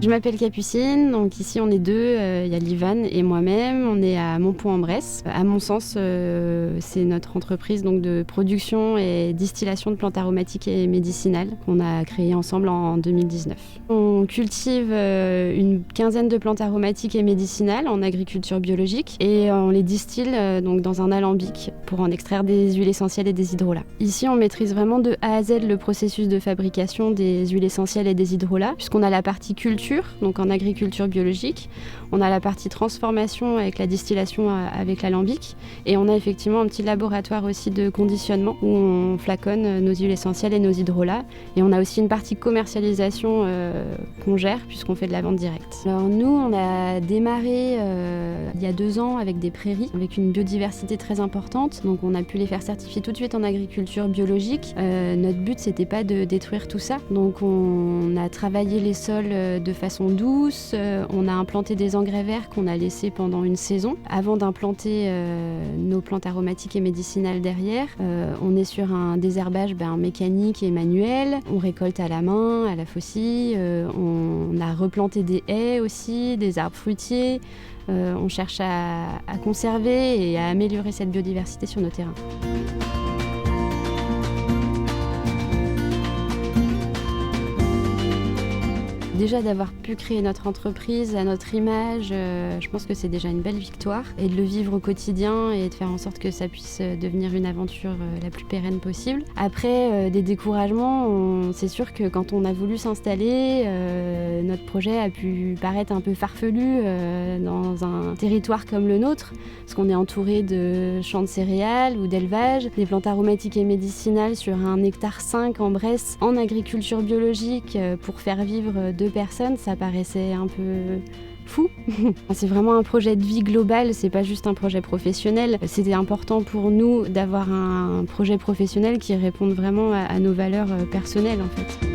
Je m'appelle Capucine, donc ici on est deux, il y a Livan et moi-même, on est à Montpont-en-Bresse. À mon sens, c'est notre entreprise donc, de production et distillation de plantes aromatiques et médicinales qu'on a créée ensemble en 2019. On cultive une quinzaine de plantes aromatiques et médicinales en agriculture biologique et on les distille donc, dans un alambic pour en extraire des huiles essentielles et des hydrolats. Ici on maîtrise vraiment de A à Z le processus de fabrication des huiles essentielles et des hydrolats, puisqu'on a la partie culture, donc en agriculture biologique, on a la partie transformation avec la distillation avec l'alambic, et on a effectivement un petit laboratoire aussi de conditionnement où on flaconne nos huiles essentielles et nos hydrolats, et on a aussi une partie commercialisation qu'on gère puisqu'on fait de la vente directe. Alors nous, on a démarré il y a 2 ans avec des prairies, avec une biodiversité très importante, donc on a pu les faire certifier tout de suite en agriculture biologique. Notre but, c'était pas de détruire tout ça, donc on a travaillé les sols de façon douce, on a implanté des engrais verts qu'on a laissés pendant une saison avant d'implanter nos plantes aromatiques et médicinales derrière. On est sur un désherbage mécanique et manuel, on récolte à la main, à la faucille, on a replanté des haies aussi, des arbres fruitiers, on cherche à conserver et à améliorer cette biodiversité sur nos terrains. Déjà d'avoir pu créer notre entreprise à notre image, je pense que c'est déjà une belle victoire. Et de le vivre au quotidien et de faire en sorte que ça puisse devenir une aventure la plus pérenne possible. Après, des découragements, c'est sûr que quand on a voulu s'installer, notre projet a pu paraître un peu farfelu dans un territoire comme le nôtre, parce qu'on est entouré de champs de céréales ou d'élevage, des plantes aromatiques et médicinales sur 1,5 hectare en Bresse, en agriculture biologique, pour faire vivre 2 personnes, ça paraissait un peu fou. C'est vraiment un projet de vie global, c'est pas juste un projet professionnel. C'était important pour nous d'avoir un projet professionnel qui réponde vraiment à nos valeurs personnelles en fait.